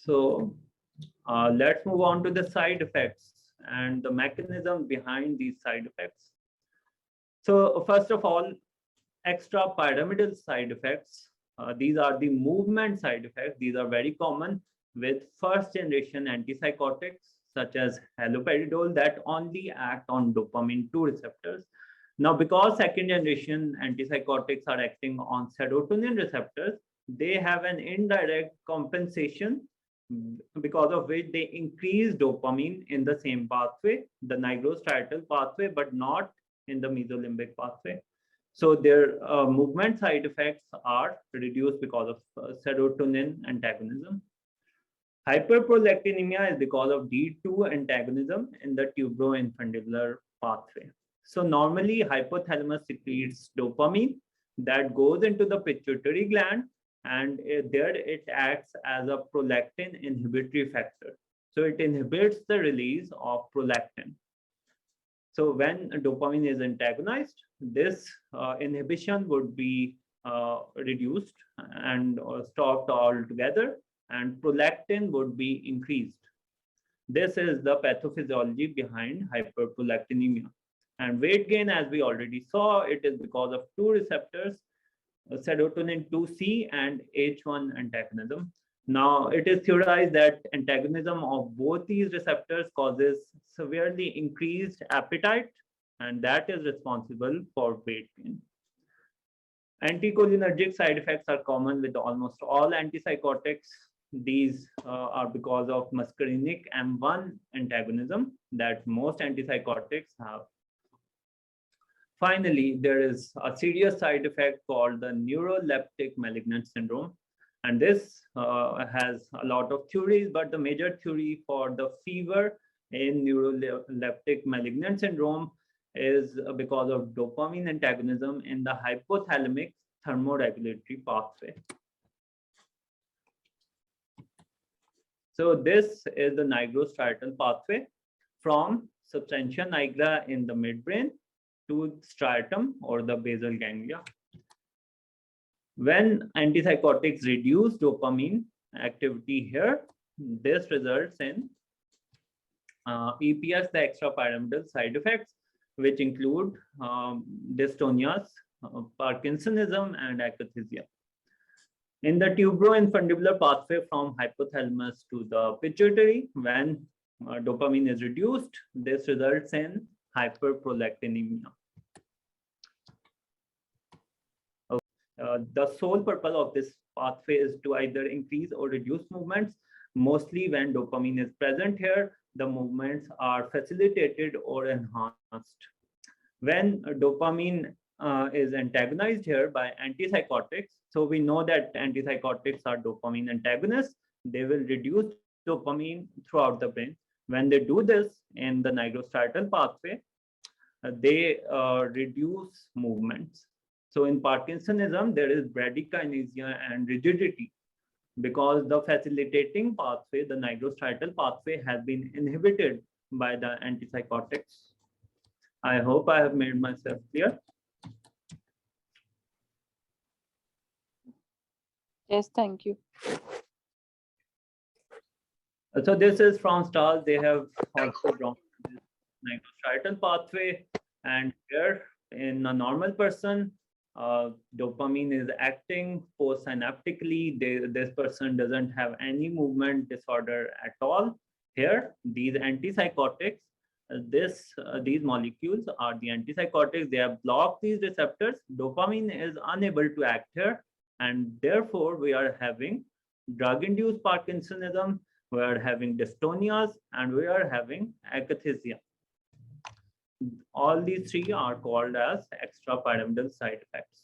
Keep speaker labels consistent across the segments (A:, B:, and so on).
A: So let's move on to the side effects and the mechanism behind these side effects. So first of all, extrapyramidal side effects. These are the movement side effects. These are very common with first generation antipsychotics such as haloperidol that only act on dopamine 2 receptors. Now, because second generation antipsychotics are acting on serotonin receptors, they have an indirect compensation because of which they increase dopamine in the same pathway, the nigrostriatal pathway, but not in the mesolimbic pathway. So their movement side effects are reduced because of serotonin antagonism. Hyperprolactinemia is because of D2 antagonism in the tuberoinfundibular pathway. So normally hypothalamus secretes dopamine that goes into the pituitary gland, and there it acts as a prolactin inhibitory factor. So it inhibits the release of prolactin. So when dopamine is antagonized, this inhibition would be reduced and stopped altogether, and prolactin would be increased. This is the pathophysiology behind hyperprolactinemia. And weight gain, as we already saw, it is because of two receptors, serotonin 2C and H1 antagonism. Now, it is theorized that antagonism of both these receptors causes severely increased appetite, and that is responsible for weight gain. Anticholinergic side effects are common with almost all antipsychotics. These are because of muscarinic M1 antagonism that most antipsychotics have. Finally, there is a serious side effect called the neuroleptic malignant syndrome. And this has a lot of theories, but the major theory for the fever in neuroleptic malignant syndrome is because of dopamine antagonism in the hypothalamic thermoregulatory pathway. So this is the nigrostriatal pathway from substantia nigra in the midbrain to striatum or the basal ganglia. When antipsychotics reduce dopamine activity here, this results in EPS, the extrapyramidal side effects, which include dystonias, Parkinsonism, and akathisia. In the tuberoinfundibular pathway from hypothalamus to the pituitary, when dopamine is reduced, this results in hyperprolactinemia. The sole purpose of this pathway is to either increase or reduce movements. Mostly when dopamine is present here, the movements are facilitated or enhanced. When dopamine is antagonized here by antipsychotics, so we know that antipsychotics are dopamine antagonists. They will reduce dopamine throughout the brain. When they do this in the nigrostriatal pathway, they reduce movements. So in Parkinsonism, there is bradykinesia and rigidity because the facilitating pathway, the nigrostriatal pathway, has been inhibited by the antipsychotics. I hope I have made myself clear.
B: Yes, thank you.
A: So this is from Stahl. They have also drawn this nigrostriatal pathway, and here in a normal person, dopamine is acting postsynaptically. This person doesn't have any movement disorder at all. Here, these antipsychotics, these molecules are the antipsychotics. They have blocked these receptors. Dopamine is unable to act here, and therefore we are having drug-induced Parkinsonism, we are having dystonias, and we are having akathisia. All these three are called as extrapyramidal side effects.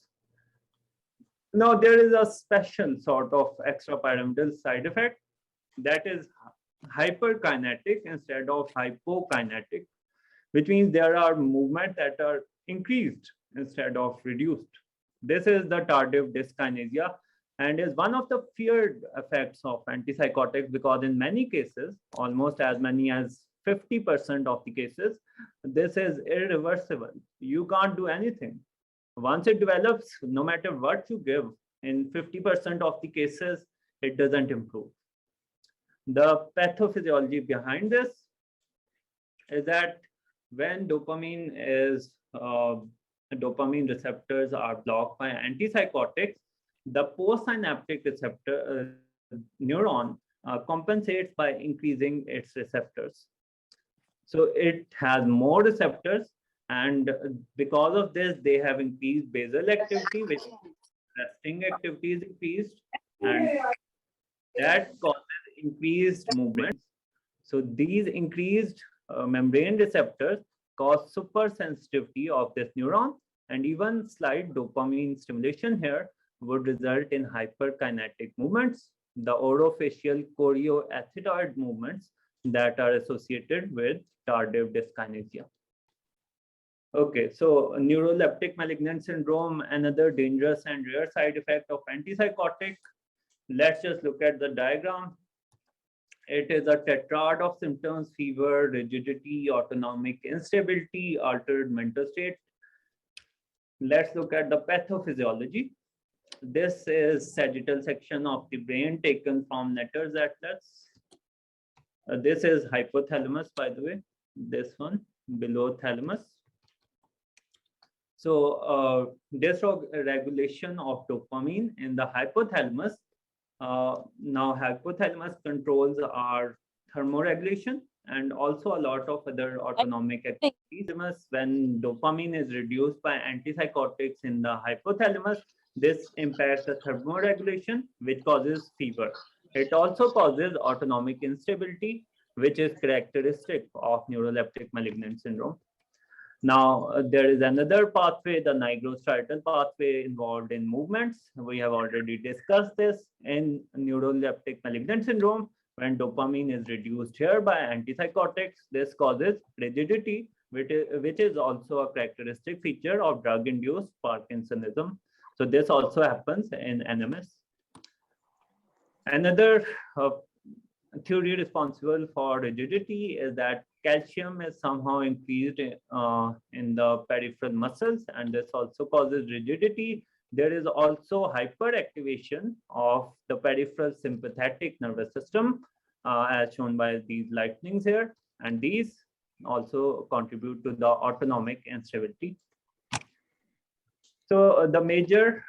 A: Now, there is a special sort of extrapyramidal side effect that is hyperkinetic instead of hypokinetic, which means there are movements that are increased instead of reduced. This is the tardive dyskinesia and is one of the feared effects of antipsychotics because in many cases, almost as many as 50% of the cases, this is irreversible. You can't do anything. Once it develops, no matter what you give, in 50% of the cases, it doesn't improve. The pathophysiology behind this is that when dopamine receptors are blocked by antipsychotics, the postsynaptic receptor neuron compensates by increasing its receptors. So it has more receptors, and because of this, they have increased basal activity, which resting activity is increased, and that causes increased movements. So these increased membrane receptors cause supersensitivity of this neuron, and even slight dopamine stimulation here would result in hyperkinetic movements, the orofacial chorioathetoid movements that are associated with tardive dyskinesia. Okay, so neuroleptic malignant syndrome, another dangerous and rare side effect of antipsychotic. Let's just look at the diagram. It is a tetrad of symptoms: fever, rigidity, autonomic instability, altered mental state. Let's look at the pathophysiology. This is sagittal section of the brain taken from Netter's atlas. This is hypothalamus, by the way, this one below thalamus. So dysregulation of dopamine in the hypothalamus. Now hypothalamus controls our thermoregulation and also a lot of other autonomic activities. When dopamine is reduced by antipsychotics in the hypothalamus, this impacts the thermoregulation, which causes fever. It also causes autonomic instability, which is characteristic of neuroleptic malignant syndrome. Now, there is another pathway, the nigrostriatal pathway, involved in movements. We have already discussed this in neuroleptic malignant syndrome. When dopamine is reduced here by antipsychotics, this causes rigidity, which is also a characteristic feature of drug-induced Parkinsonism. So this also happens in NMS. Another theory responsible for rigidity is that calcium is somehow increased in the peripheral muscles, and this also causes rigidity. There is also hyperactivation of the peripheral sympathetic nervous system, as shown by these lightnings here, and these also contribute to the autonomic instability. So the major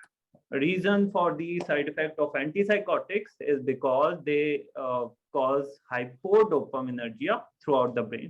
A: reason for the side effect of antipsychotics is because they cause hypodopaminergia throughout the brain.